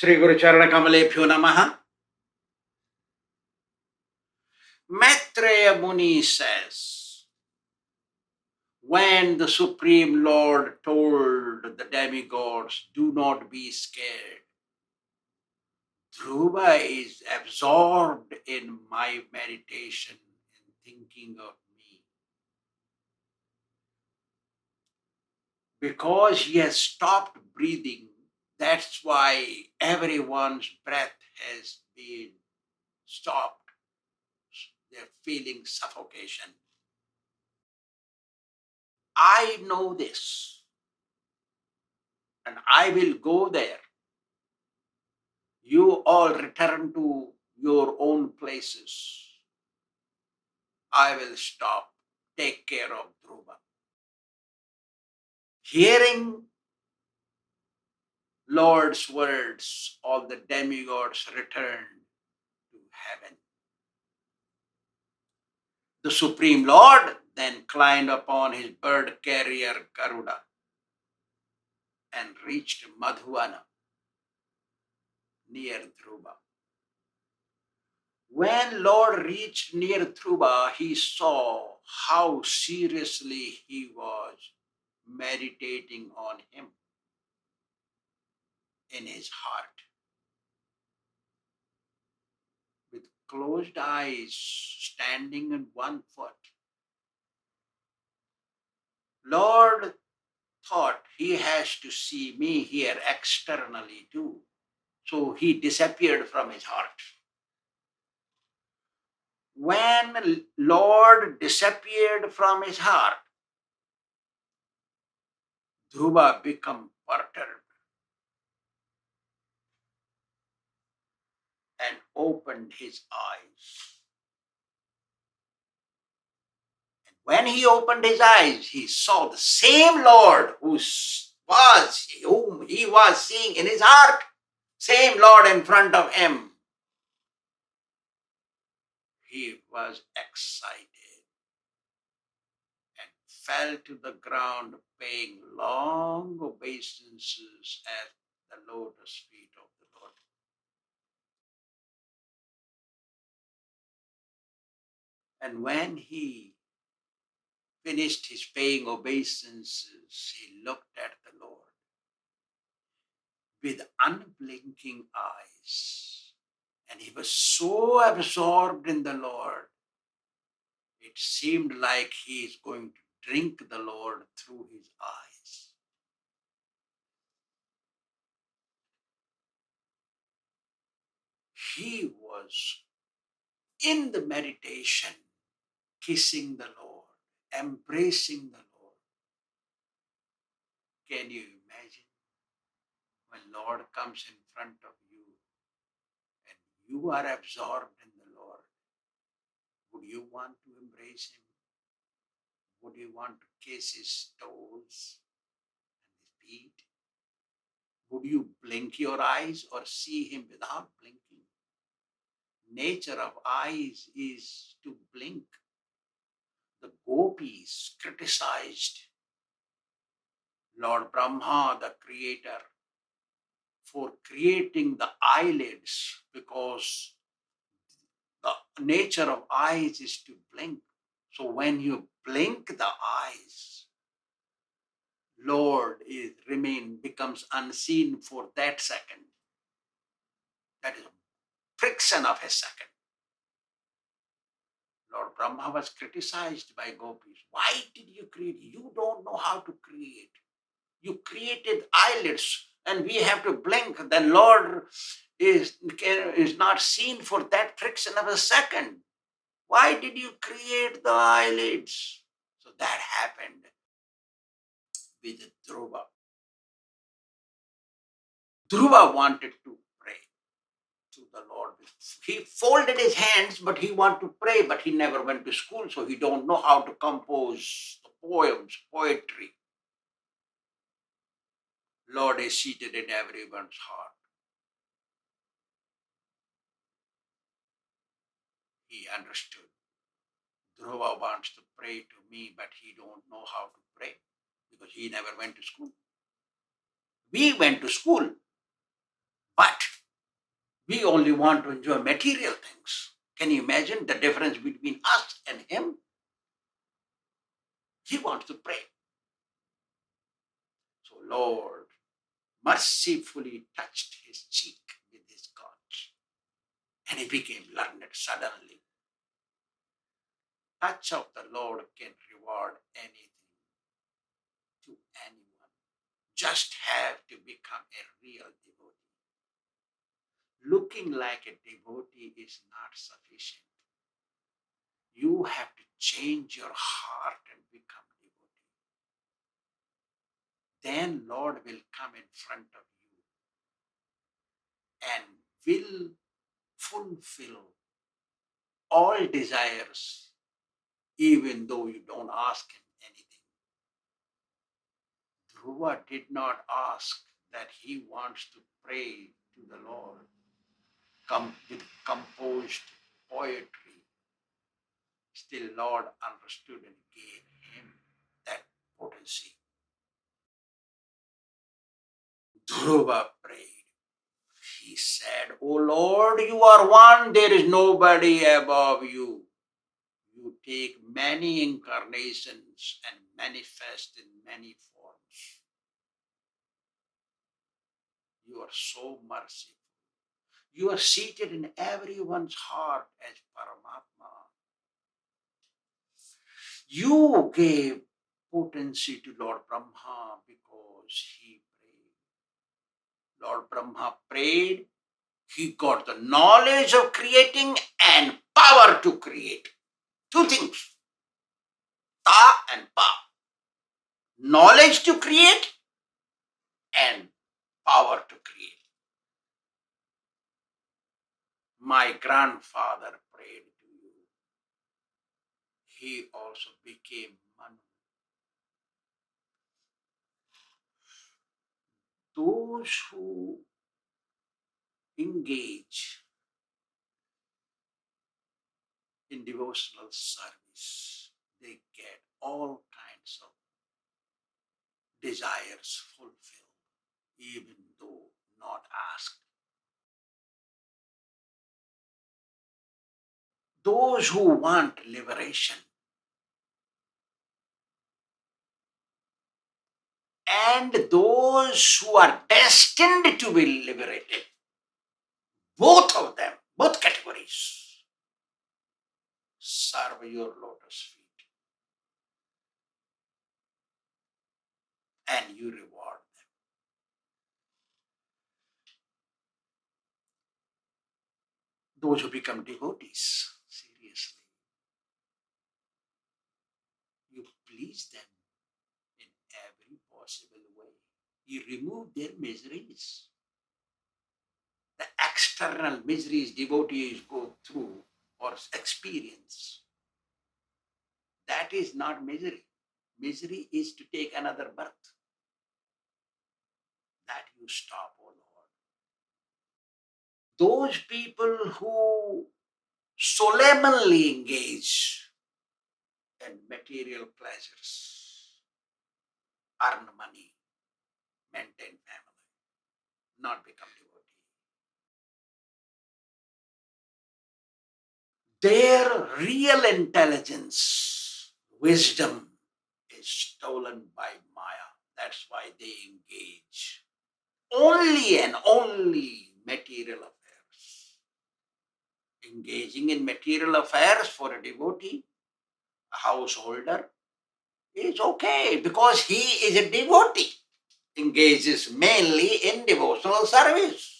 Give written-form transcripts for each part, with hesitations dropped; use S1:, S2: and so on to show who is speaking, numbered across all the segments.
S1: Sri Guru Charana Kamalebhyo Namaha. Maitreya Muni says, when the Supreme Lord told the demigods, do not be scared, Dhruva is absorbed in my meditation and thinking of me. Because he has stopped breathing, that's why everyone's breath has been stopped. They're feeling suffocation. I know this, and I will go there. You all return to your own places. I will stop. Take care of Dhruva. Hearing Lord's words, all the demigods returned to heaven. The Supreme Lord then climbed upon his bird carrier Garuda and reached Madhuvana near Dhruva. When Lord reached near Dhruva, he saw how seriously he was meditating on him in his heart. With closed eyes, standing on one foot, Lord thought he has to see me here externally too. So he disappeared from his heart. When Lord disappeared from his heart, Dhruva became perturbed and opened his eyes. And when he opened his eyes, he saw the same Lord whom he was seeing in his heart, same Lord in front of him. He was excited and fell to the ground, paying long obeisances at the lotus feet of the Lord. And when he finished his paying obeisances, he looked at the Lord with unblinking eyes. And he was so absorbed in the Lord, it seemed like he is going to drink the Lord through his eyes. He was in the meditation, kissing the Lord, embracing the Lord. Can you imagine when Lord comes in front of you and you are absorbed in the Lord? Would you want to embrace him? Would you want to kiss his toes and his feet? Would you blink your eyes or see him without blinking? Nature of eyes is to blink. The gopis criticized Lord Brahma, the creator, for creating the eyelids because the nature of eyes is to blink. So when you blink the eyes, Lord becomes unseen for that second. That is a friction of a second. Lord Brahma was criticized by gopis. Why did you create? You don't know how to create. You created eyelids and we have to blink. Then Lord is not seen for that friction of a second. Why did you create the eyelids? So that happened with Dhruva. Dhruva wanted to pray to the Lord. He folded his hands, but he wanted to pray, but he never went to school, so he don't know how to compose the poems, poetry. Lord is seated in everyone's heart. He understood. Dhruva wants to pray to me, but he don't know how to pray because he never went to school. We went to school, but We only want to enjoy material things. Can you imagine the difference between us and him? He wants to pray. So Lord mercifully touched his cheek with his conch, and he became learned suddenly. Touch of the Lord can reward anything to anyone. Just have to become a real devotee. Looking like a devotee is not sufficient. You have to change your heart and become devotee. Then Lord will come in front of you and will fulfill all desires, even though you don't ask him anything. Dhruva did not ask that he wants to pray to the Lord with composed poetry. Still, Lord understood and gave him that potency. Dhruva prayed. He said, "O Lord, you are one, there is nobody above you. You take many incarnations and manifest in many forms. You are so merciful. You are seated in everyone's heart as Paramatma. You gave potency to Lord Brahma because he prayed. Lord Brahma prayed. He got the knowledge of creating and power to create. Two things, ta and pa. Knowledge to create and power to create. My grandfather prayed to you. He also became Manu. Those who engage in devotional service, they get all kinds of desires fulfilled, even though not asked. Those who want liberation and those who are destined to be liberated, both of them, both categories, serve your lotus feet and you reward them. Those who become devotees, seriously, you please them in every possible way. You remove their miseries. The external miseries devotees go through or experience, that is not misery. Misery is to take another birth. That you stop, O Lord. Those people who solemnly engage in material pleasures, earn money, maintain family, not become devotee. Their real intelligence, wisdom is stolen by Maya. That's why they engage only and only material affairs. Engaging in material affairs for a devotee, a householder, is okay because he is a devotee. Engages mainly in devotional service.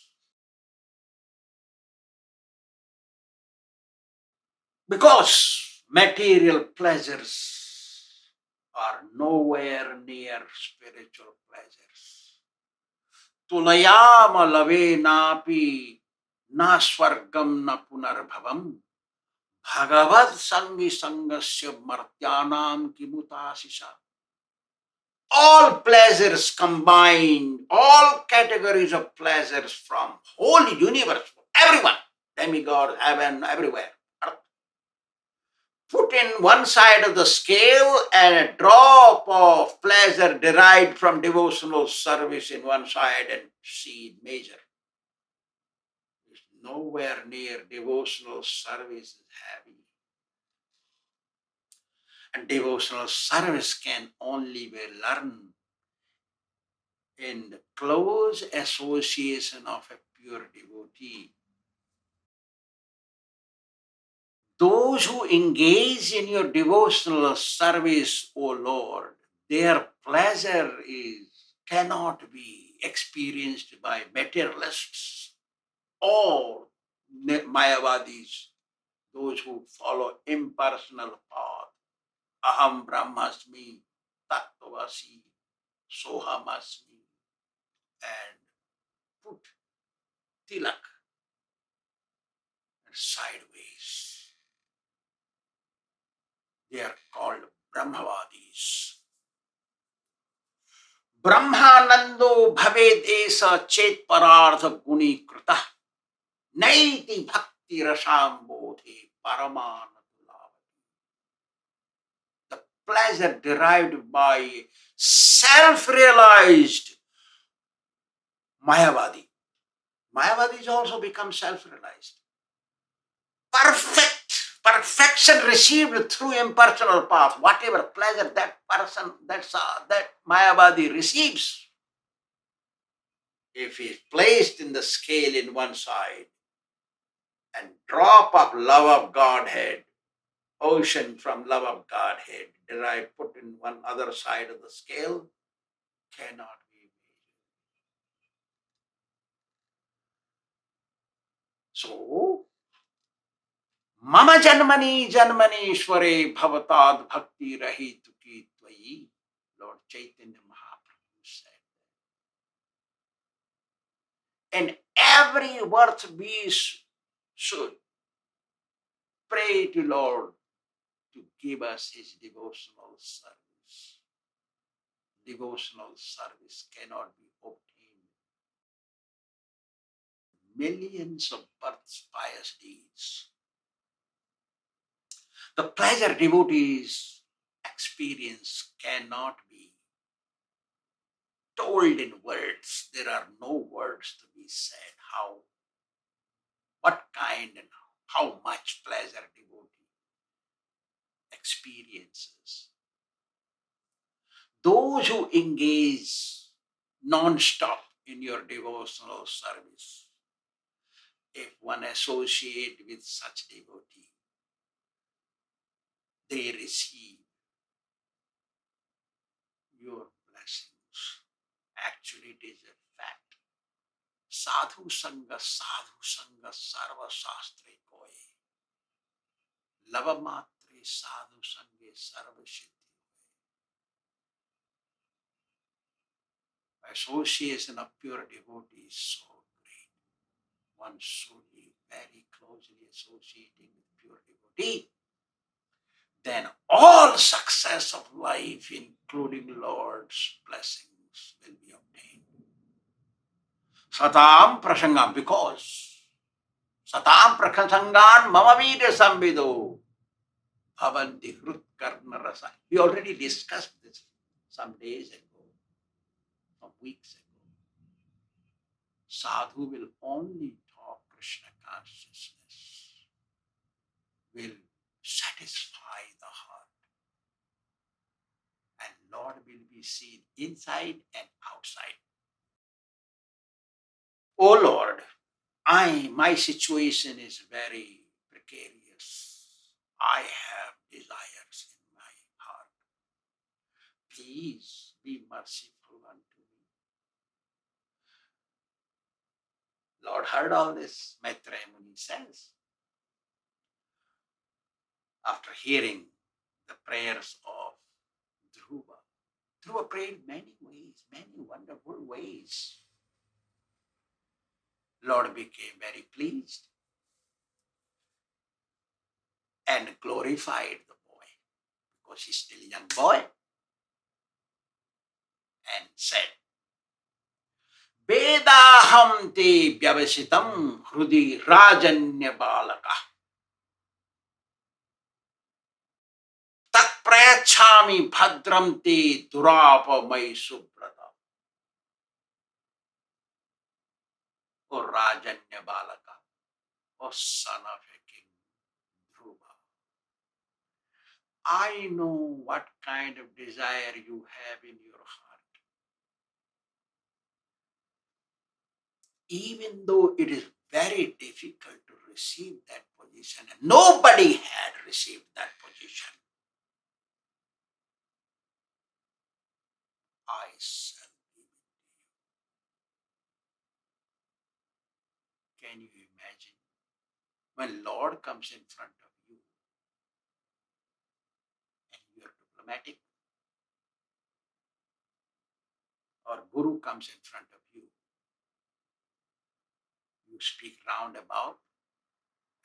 S1: Because material pleasures are nowhere near spiritual pleasures. Tulayama lave napi na swargam na punarbhavam Bhagavat sangi sangasya martyanam kimutasisa. All pleasures combined, all categories of pleasures from whole universe, everyone, demigod, heaven, everywhere, put in one side of the scale and a drop of pleasure derived from devotional service in one side and see it measure. It's nowhere near devotional service is heavy. And devotional service can only be learned in the close association of a pure devotee. Those who engage in your devotional service, O Lord, their pleasure cannot be experienced by materialists or Mayavadis, those who follow impersonal path. Aham Brahmasmi, Tattvasi, Sohamasmi, and put tilak sideways. They are called Brahmavadis. Brahmanando bhaved esa chet parartha guni krita naiti bhakti rasam bodhe paramanatulavati. The pleasure derived by self-realized Mayavadi. Mayavadis also become self-realized. Perfection received through impersonal path, whatever pleasure that person, that Mayavadi receives, if he is placed in the scale in one side and drop of love of Godhead, ocean from love of Godhead, derived, put in one other side of the scale, cannot be measured. So, Mama Janmani Janmaneshware Bhavatad Bhakti Rahituki Tvayi, Lord Chaitanya Mahaprabhu said. And every worth beast should pray to Lord to give us his devotional service. Devotional service cannot be obtained. Millions of births, pious deeds. The pleasure devotees experience cannot be told in words. There are no words to be said. What kind and how much pleasure devotee experiences. Those who engage non-stop in your devotional service, if one associate with such devotee, they receive your blessings. Actually, it is a fact. Sadhu Sangha Sarva Shastre Koye. Lava Matre Sadhu Sangha Sarva Siddhi. Association of pure devotees is so great. One should be very closely associating with pure devotee. Then all success of life, including Lord's blessings, will be obtained. Satam prasangam, because satam prasangan mamavida samvido bhavanti hrut karna rasa. We already discussed this some days ago, some weeks ago. Sadhu will only talk Krishna consciousness, will satisfy the heart. And Lord will be seen inside and outside. Oh Lord, my situation is very precarious. I have desires in my heart. Please be merciful unto me. Lord heard all this. Maitreya Muni says, after hearing the prayers of Dhruva, Dhruva prayed many ways, many wonderful ways. Lord became very pleased and glorified the boy, because he's still a young boy, and said, Vedaham te vyavasitam hrudi rajanya balaka tat prayachami bhadram te durapa mai subrata. O Rajanya balaka, O son of a king, Dhruva, I know what kind of desire you have in your heart. Even though it is very difficult to receive that position, and nobody had received that position, I shall give it to you. Can you imagine? When Lord comes in front of you and you are diplomatic, or Guru comes in front of you, you speak roundabout,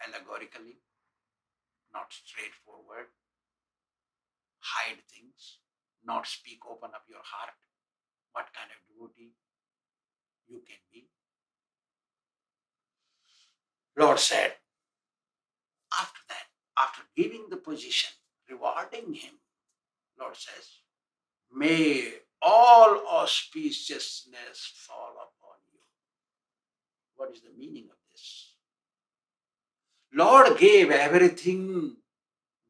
S1: allegorically, not straightforward, hide things, not speak open up your heart. What kind of devotee you can be? Lord said, after that, after giving the position, rewarding him, Lord says, may all auspiciousness fall upon you. What is the meaning of this? Lord gave everything.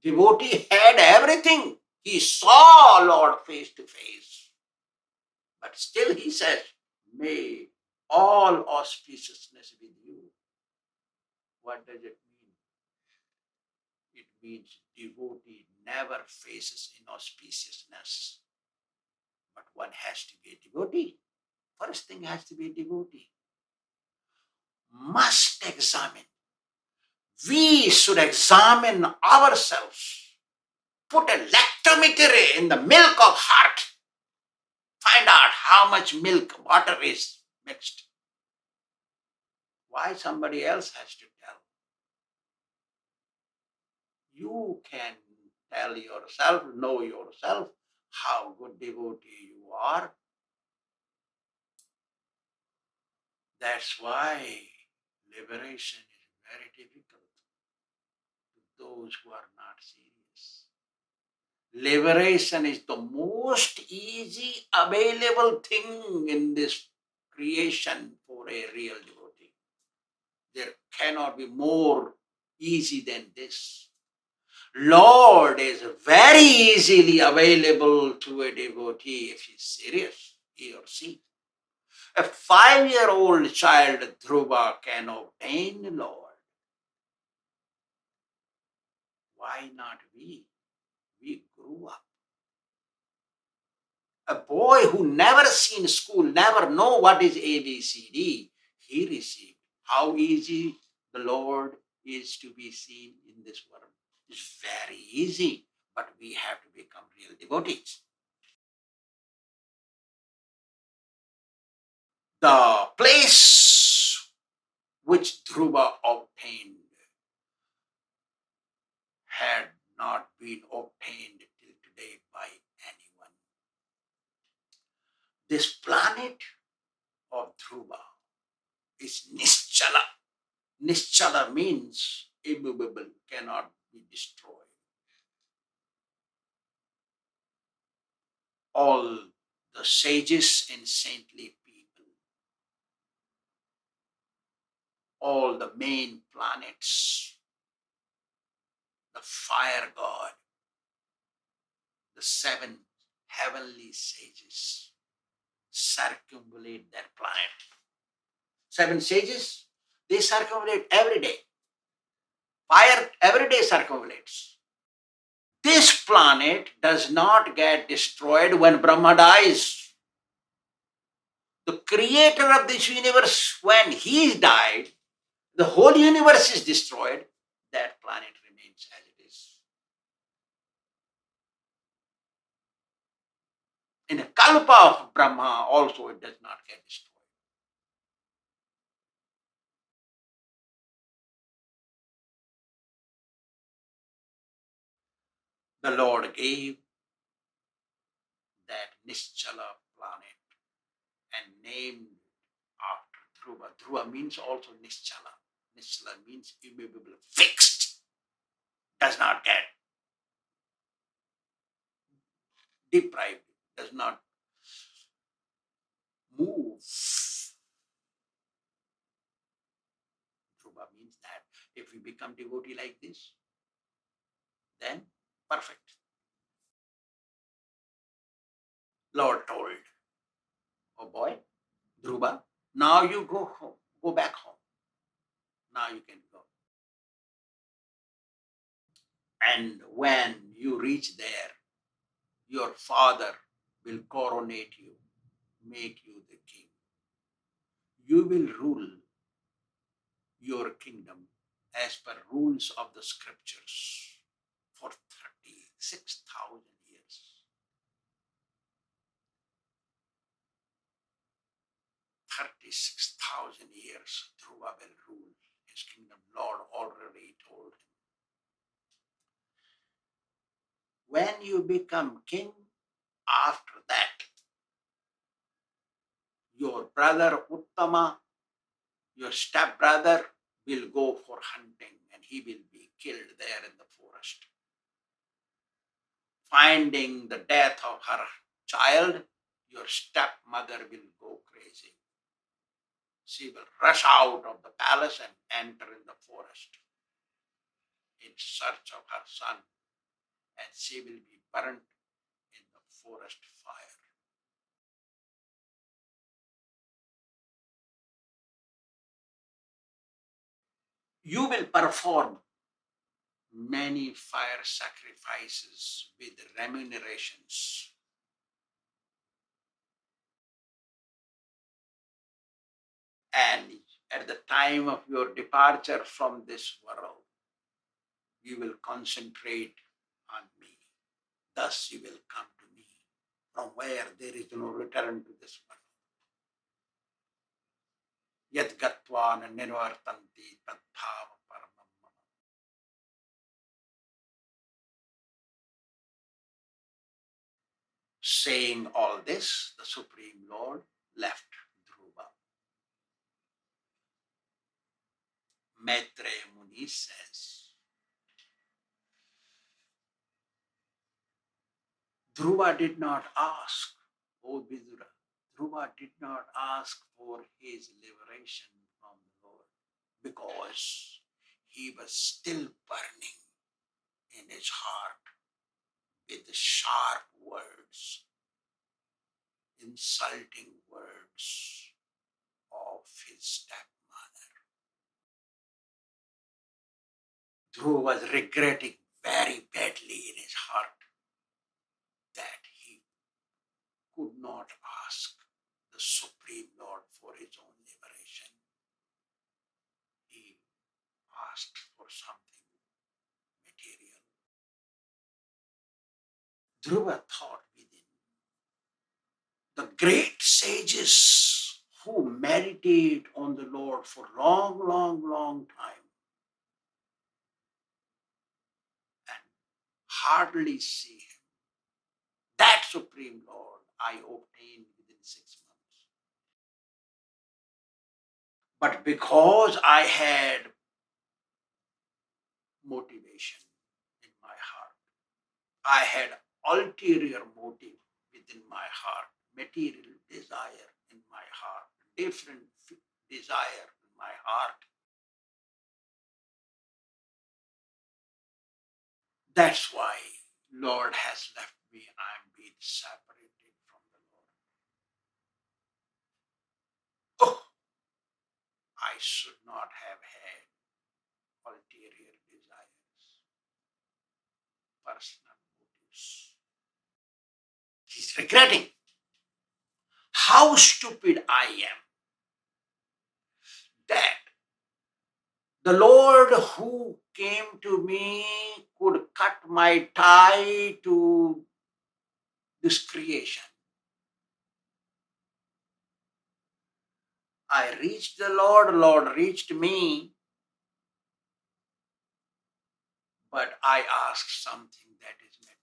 S1: Devotee had everything. He saw Lord face to face. But still he says, may all auspiciousness with you. What does it mean? It means devotee never faces inauspiciousness. But one has to be a devotee. First thing has to be a devotee. Must examine. We should examine ourselves. Put a lactometer in the milk of heart. Find out how much milk, water is mixed. Why somebody else has to tell? You can tell yourself, know yourself, how good devotee you are. That's why liberation is very difficult to those who are not serious. Liberation is the most easy available thing in this creation for a real devotee. There cannot be more easy than this. Lord is very easily available to a devotee if he's serious, he or she. A 5-year-old child, Dhruva, can obtain Lord. Why not we? We grew up. A boy who never seen school, never know what is ABCD, he received. How easy the Lord is to be seen in this world. It's very easy, but we have to become real devotees. The place which Dhruva obtained had not been obtained till today by anyone. This planet of Dhruva is Nischala. Nischala means immovable, cannot be destroyed. All the sages and saintly people, all the main planets, the fire god, the 7 heavenly sages circumambulate that planet. 7 sages, they circumambulate every day. Fire every day circumambulates. This planet does not get destroyed when Brahma dies. The creator of this universe, when he died, the whole universe is destroyed. That planet remains as it is. In the kalpa of Brahma also it does not get destroyed. The Lord gave that Nischala planet and named after Dhruva. Dhruva means also Nischala. Nischala means immovable, fixed, does not get deprived, does not move. Dhruva means means that if we become devotee like this, then perfect. Lord told, oh boy, Dhruva, now you go home, go back home. Now you can go. And when you reach there, your father will coronate you, make you the king. You will rule your kingdom as per rules of the scriptures for 36,000 years. 36,000 years Dhruva will rule his kingdom. Lord already told him. When you become king, after that, your brother Uttama, your stepbrother, will go for hunting and he will be killed there in the forest. Finding the death of her child, your stepmother will go crazy. She will rush out of the palace and enter in the forest in search of her son, and she will be burnt in the forest fire. You will perform many fire sacrifices with remunerations. And at the time of your departure from this world, you will concentrate on me. Thus you will come to me, from where there is no return to this world. Yat gatva na nirvartanti tadbhava paramam mama. Saying all this, the Supreme Lord left Dhruva. Maitreya Muni says, Dhruva did not ask, O Vidura, Dhruva did not ask for his liberation from the Lord because he was still burning in his heart with the sharp words, insulting words of his stepmother. Dhruva was regretting very badly in his heart that he could not ask the Supreme Lord for his own liberation. He asked for something material. Dhruva thought within, the great sages who meditate on the Lord for long time and hardly see him, that Supreme Lord I obtained within 6 months. But because I had motivation in my heart, I had ulterior motive within my heart, material desire in my heart, different desire in my heart. That's why Lord has left me. I'm being separated from the Lord. Oh, I should not have had ulterior desires, personal motives. He's regretting how stupid I am that the Lord who came to me could cut my tie to this creation. I reached the Lord, Lord reached me, but I asked something that is material.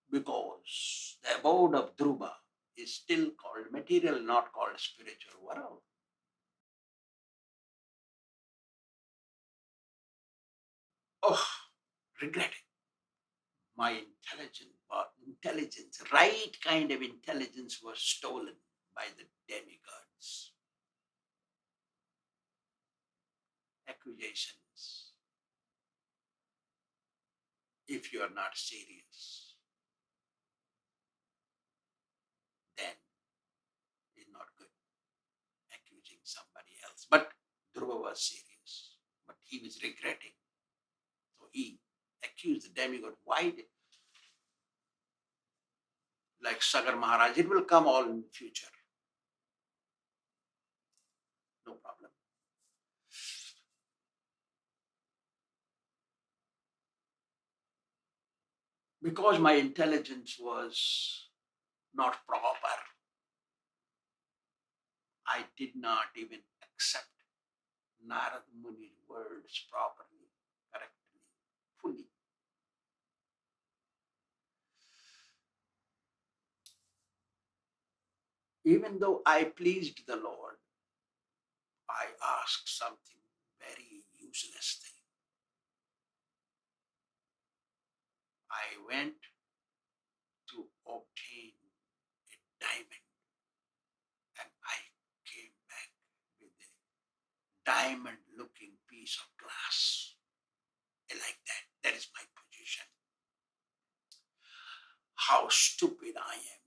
S1: Because the abode of Dhruva is still called material, not called spiritual world. Oh, regretting. My intelligence, right kind of intelligence was stolen by the demigods. accusations, if you are not serious, then it's not good accusing somebody else. But Dhruva was serious, but he was regretting. So he accused the demigod. Why? Like Sagar Maharaj, it will come all in the future. No problem. Because my intelligence was not proper, I did not even accept Narad Muni's words properly, correctly, fully. Even though I pleased the Lord, I asked something very useless thing. I went to obtain a diamond, and I came back with a diamond-looking piece of glass. Like that. That is my position. How stupid I am.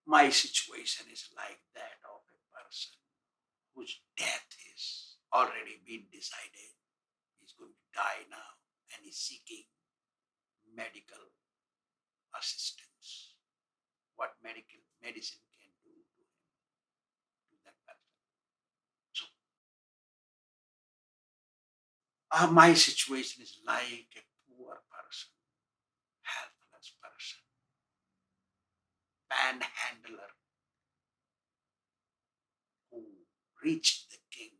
S1: My situation is like that of a person whose death is already been decided. He's going to die now and he's seeking medical assistance. What medicine can do to him, to that person. So my situation is like a poor person, helpless person, panhandler who reached the king,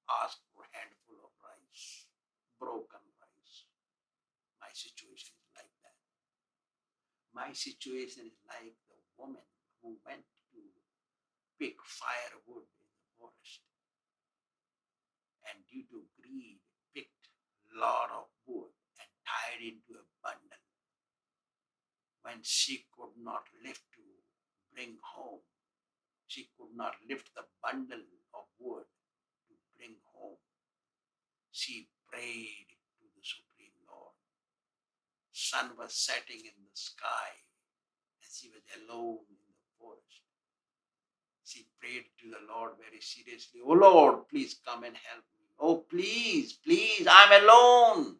S1: asked for a handful of rice, broken rice. My situation is like that. My situation is like the woman who went to pick firewood in the forest and due to greed picked a lot of wood and tied into a bundle. When she could not lift to bring home, she could not lift the bundle of wood to bring home. She prayed to the Supreme Lord. Sun was setting in the sky and she was alone in the forest. She prayed to the Lord very seriously. Oh Lord, please come and help me. Oh, please, I'm alone.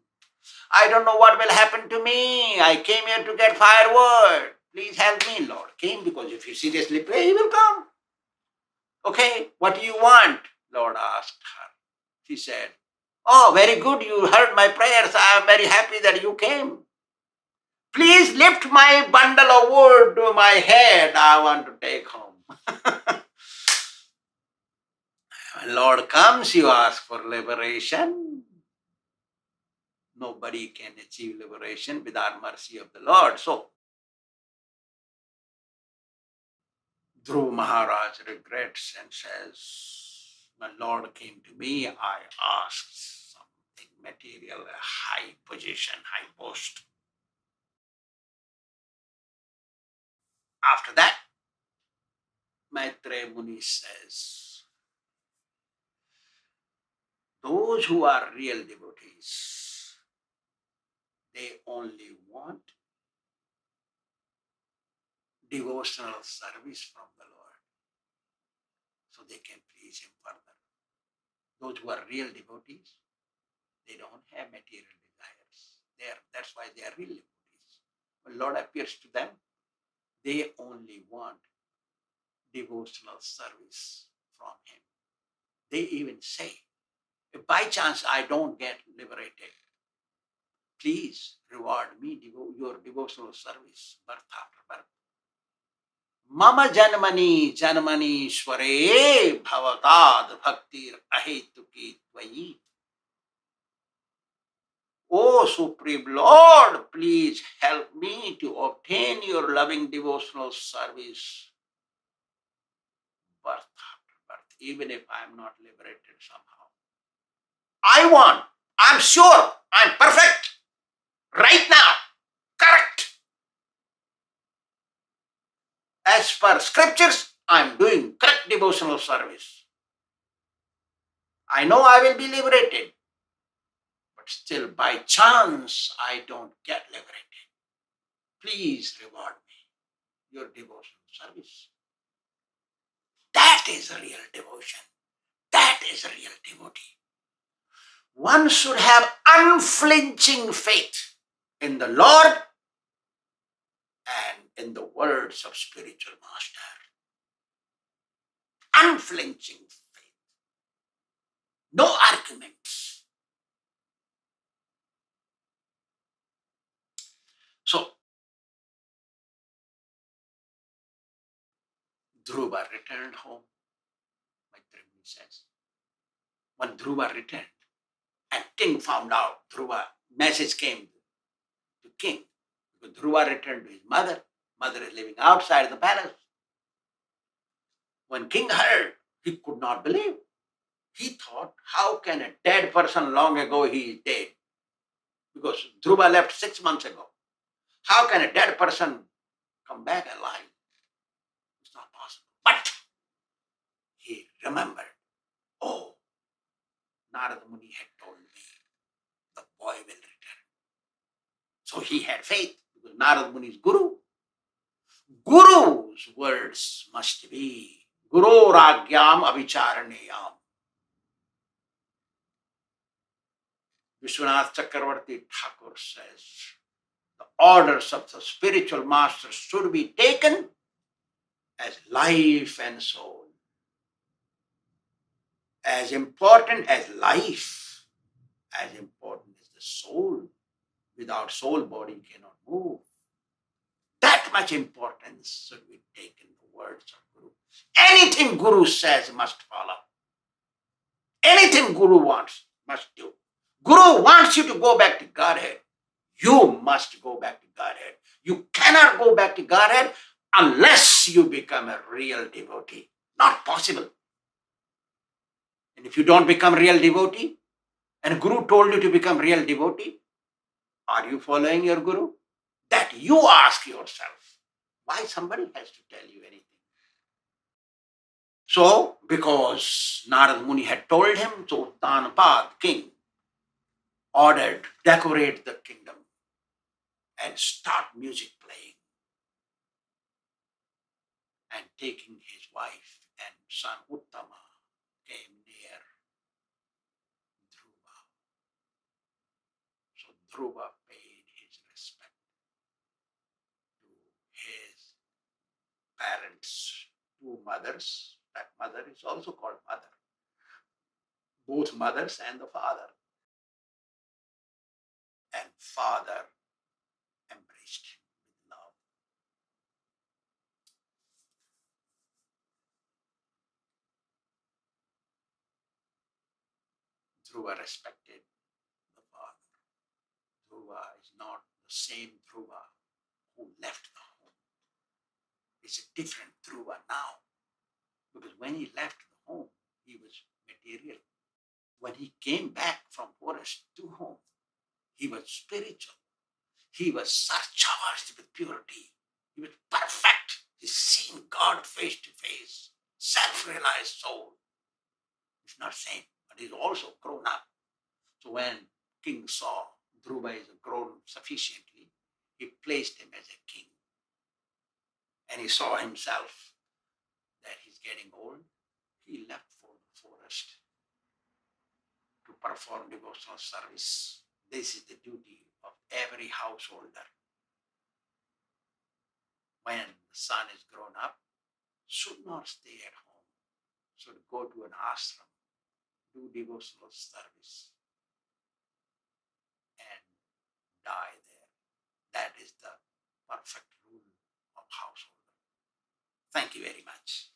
S1: I don't know what will happen to me. I came here to get firewood. Please help me. Lord came because if you seriously pray, he will come. Okay, what do you want? Lord asked her. She said, oh, very good. You heard my prayers. I am very happy that you came. Please lift my bundle of wood to my head. I want to take home. When Lord comes, you ask for liberation. Nobody can achieve liberation without mercy of the Lord. So, Dhruva Maharaj regrets and says, when Lord came to me, I asked something material, a high position, high post. After that, Maitreya Muni says, those who are real devotees, they only want devotional service from the Lord so they can please Him further. Those who are real devotees, they don't have material desires. That's why they are real devotees. When Lord appears to them, they only want devotional service from Him. They even say, if by chance I don't get liberated, please reward me your devotional service, birth after birth. Mama janmani sware bhavatad bhaktir ahetuki tvayi. O Supreme Lord, please help me to obtain your loving devotional service birth after birth, even if I am not liberated somehow. I'm sure, I'm perfect right now, correct. As per scriptures, I'm doing correct devotional service. I know I will be liberated, but still by chance I don't get liberated. Please reward me, your devotional service. That is real devotion. That is a real devotee. One should have unflinching faith in the Lord and in the words of spiritual master. Unflinching faith. No arguments. So, Dhruva returned home, Maitreyi says. When Dhruva returned, and king found out, Dhruva, message came to king. Because Dhruva returned to his mother. Mother is living outside the palace. When king heard, he could not believe. He thought, how can a dead person long ago he is dead? Because Dhruva left 6 months ago. How can a dead person come back alive? It's not possible. But he remembered, oh, Narada Muni had told me the boy will return. So he had faith because Narada Muni is Guru. Guru's words must be Guru Ragyam Avicharaneyam. Vishwanath Chakravarti Thakur says, the orders of the spiritual masters should be taken as life and soul. As important as life, as important as the soul. Without soul, body cannot move. That much importance should be taken the words of Guru. Anything Guru says must follow. Anything Guru wants, must do. Guru wants you to go back to Godhead. You must go back to Godhead. You cannot go back to Godhead unless you become a real devotee. Not possible. And if you don't become real devotee, and Guru told you to become real devotee, are you following your Guru? That you ask yourself. Why somebody has to tell you anything? So, because Narada Muni had told him, so Uttanapad, king, ordered to decorate the kingdom and start music playing. And taking his wife and son Uttama came near Dhruva. So Dhruva paid his respect to his parents, two mothers. That mother is also called mother. Both mothers and the father. And father embraced him with love. Dhruva respected the father. Dhruva is not the same Dhruva who left the home. It's a different Dhruva now. Because when he left the home, he was material. When he came back from forest to home, he was spiritual. He was surcharged with purity. He was perfect. He's seen God face to face. Self-realized soul. It's not same, but he's also grown up. So when king saw Dhruva is grown sufficiently, he placed him as a king. And he saw himself that he's getting old. He left for the forest to perform devotional service. This is the duty of every householder. When the son is grown up, should not stay at home, should go to an ashram, do devotional service, and die there. That is the perfect rule of householder. Thank you very much.